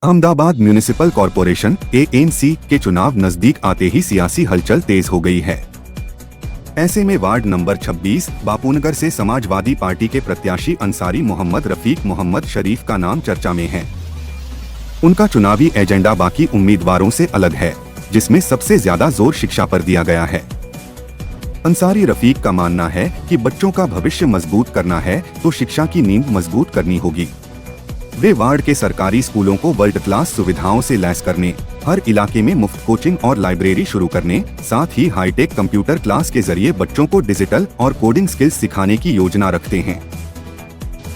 Ahmedabad municipal corporation (ANC) के चुनाव नजदीक आते ही सियासी हलचल तेज हो गई है। ऐसे में वार्ड नंबर 26 बापूनगर से समाजवादी पार्टी के प्रत्याशी अंसारी मोहम्मद रफीक मोहम्मद शरीफ का नाम चर्चा में है। उनका चुनावी एजेंडा बाकी उम्मीदवारों से अलग है, जिसमें सबसे ज्यादा जोर शिक्षा पर दिया गया है। अंसारी रफीक का मानना है कि बच्चों का भविष्य मजबूत करना है तो शिक्षा की नींव मजबूत करनी होगी। वे वार्ड के सरकारी स्कूलों को वर्ल्ड क्लास सुविधाओं से लैस करने, हर इलाके में मुफ्त कोचिंग और लाइब्रेरी शुरू करने, साथ ही हाईटेक कंप्यूटर क्लास के जरिए बच्चों को डिजिटल और कोडिंग स्किल्स सिखाने की योजना रखते हैं।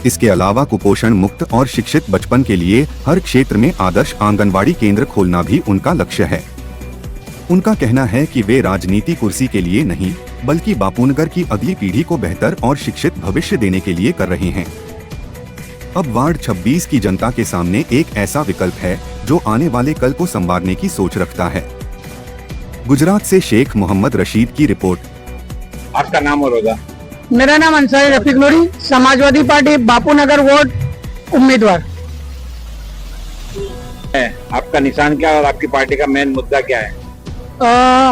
इसके अलावा कुपोषण मुक्त और शिक्षित बचपन के लिए हर क्षेत्र में आदर्श आंगनबाड़ी केंद्र खोलना भी उनका लक्ष्य है। उनका कहना है कि वे राजनीति कुर्सी के लिए नहीं, बल्कि बापूनगर की अगली पीढ़ी को बेहतर और शिक्षित भविष्य देने के लिए कर रहे हैं। अब वार्ड 26 की जनता के सामने एक ऐसा विकल्प है जो आने वाले कल को संवारने की सोच रखता है। गुजरात से शेख मोहम्मद रशीद की रिपोर्ट। आपका नाम और होगा? मेरा नाम अंसारी रफीक नूरी, समाजवादी पार्टी बापूनगर वार्ड उम्मीदवार। आपका निशान क्या और आपकी पार्टी का मेन मुद्दा क्या है?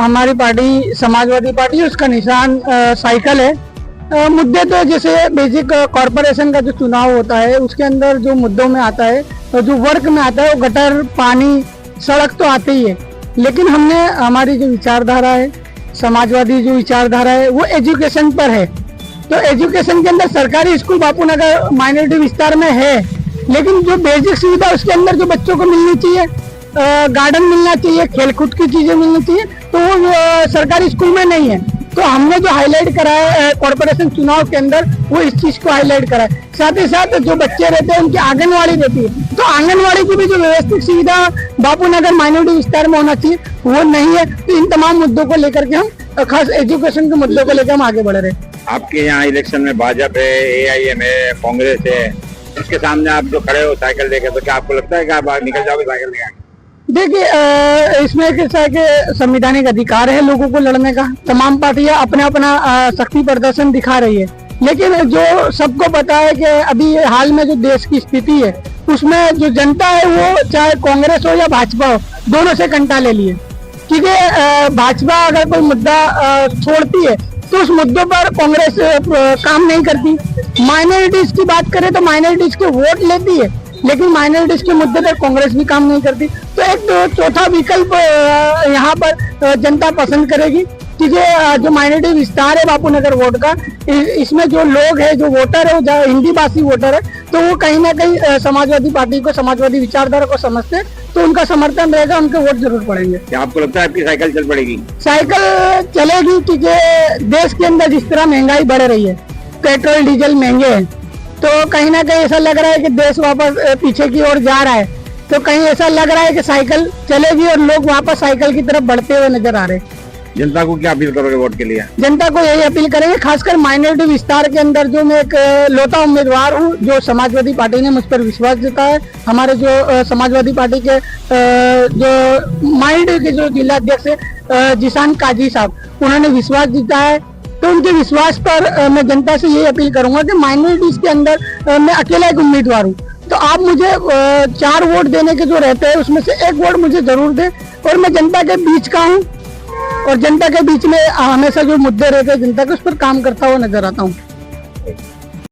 हमारी पार्टी समाजवादी पार्टी, उसका निशान साइकिल है। मुद्दे तो जैसे बेसिक कॉरपोरेशन का जो चुनाव होता है उसके अंदर जो मुद्दों में आता है और जो वर्क में आता है वो गटर, पानी, सड़क तो आते ही है, लेकिन हमने हमारी जो विचारधारा है, समाजवादी जो विचारधारा है, वो एजुकेशन पर है। तो एजुकेशन के अंदर सरकारी स्कूल बापूनगर माइनॉरिटी विस्तार में है, लेकिन जो बेसिक सुविधा उसके अंदर जो बच्चों को मिलनी चाहिए, गार्डन मिलना चाहिए, खेलकूद की चीजें मिलनी चाहिए, तो वो सरकारी स्कूल में नहीं है। तो हमने जो हाईलाइट करा है कॉर्पोरेशन चुनाव के अंदर, वो इस चीज को हाईलाइट करा है। साथ ही साथ जो बच्चे रहते हैं उनकी आंगनवाड़ी रहती है, तो आंगनवाड़ी की भी जो व्यवस्थित सुविधा बापूनगर माइनॉरिटी विस्तार में होना चाहिए वो नहीं है। तो इन तमाम मुद्दों को लेकर के हम, खास एजुकेशन के मुद्दों को लेकर हम आगे बढ़ रहे हैं। आपके यहाँ इलेक्शन में भाजपा है, AIM है, कांग्रेस है, उसके सामने आप जो खड़े हो साइकिल लेकर, तो क्या आपको लगता है कि आप निकल जाओगे साइकिल लेकर? देखिए, इसमें कैसा है कि संवैधानिक अधिकार है लोगों को लड़ने का। तमाम पार्टियां अपना अपना शक्ति प्रदर्शन दिखा रही है, लेकिन जो सबको पता है कि अभी हाल में जो देश की स्थिति है उसमें जो जनता है वो चाहे कांग्रेस हो या भाजपा हो, दोनों से कंटा ले लिए। क्योंकि भाजपा अगर कोई मुद्दा छोड़ती है तो उस मुद्दों पर कांग्रेस काम नहीं करती। माइनॉरिटीज की बात करें तो माइनॉरिटीज के वोट लेती है, लेकिन माइनॉरिटीज के मुद्दे पर कांग्रेस भी काम नहीं करती। तो एक चौथा विकल्प यहाँ पर जनता पसंद करेगी, क्योंकि जो माइनॉरिटी विस्तार है बापूनगर वार्ड का, इसमें जो लोग है, जो वोटर है, वो हिंदी भाषी वोटर है, तो वो कहीं ना कहीं समाजवादी पार्टी को, समाजवादी विचारधारा को समझते हैं, तो उनका समर्थन रहेगा, उनके वोट जरूर पड़ेंगे। क्या आपको लगता है आपकी साइकिल चल पड़ेगी? साइकिल चलेगी, क्योंकि देश के अंदर जिस तरह महंगाई बढ़ रही है, पेट्रोल डीजल महंगे हैं, तो कहीं ना कहीं ऐसा लग रहा है कि देश वापस पीछे की ओर जा रहा है। तो कहीं ऐसा लग रहा है कि साइकिल चलेगी और लोग वापस साइकिल की तरफ बढ़ते हुए नजर आ रहे हैं। जनता को क्या अपील करोगे वोट के लिए? जनता को यही अपील करेंगे, खासकर माइनॉरिटी विस्तार के अंदर जो मैं एक लौता उम्मीदवार हूँ, जो समाजवादी पार्टी ने मुझ पर विश्वास जताया है। हमारे जो समाजवादी पार्टी के जो माइनॉरिटी के जो जिला अध्यक्ष है जिशान काजी साहब, उन्होंने विश्वास जताया है। तो उनके विश्वास पर मैं जनता से यही अपील करूंगा कि माइनॉरिटीज के अंदर मैं अकेला एक उम्मीदवार हूँ, तो आप मुझे 4 वोट देने के जो रहते हैं उसमें से 1 वोट मुझे जरूर दें। और मैं जनता के बीच का हूँ और जनता के बीच में हमेशा जो मुद्दे रहते हैं जनता के, उस पर काम करता हुआ नजर आता हूँ।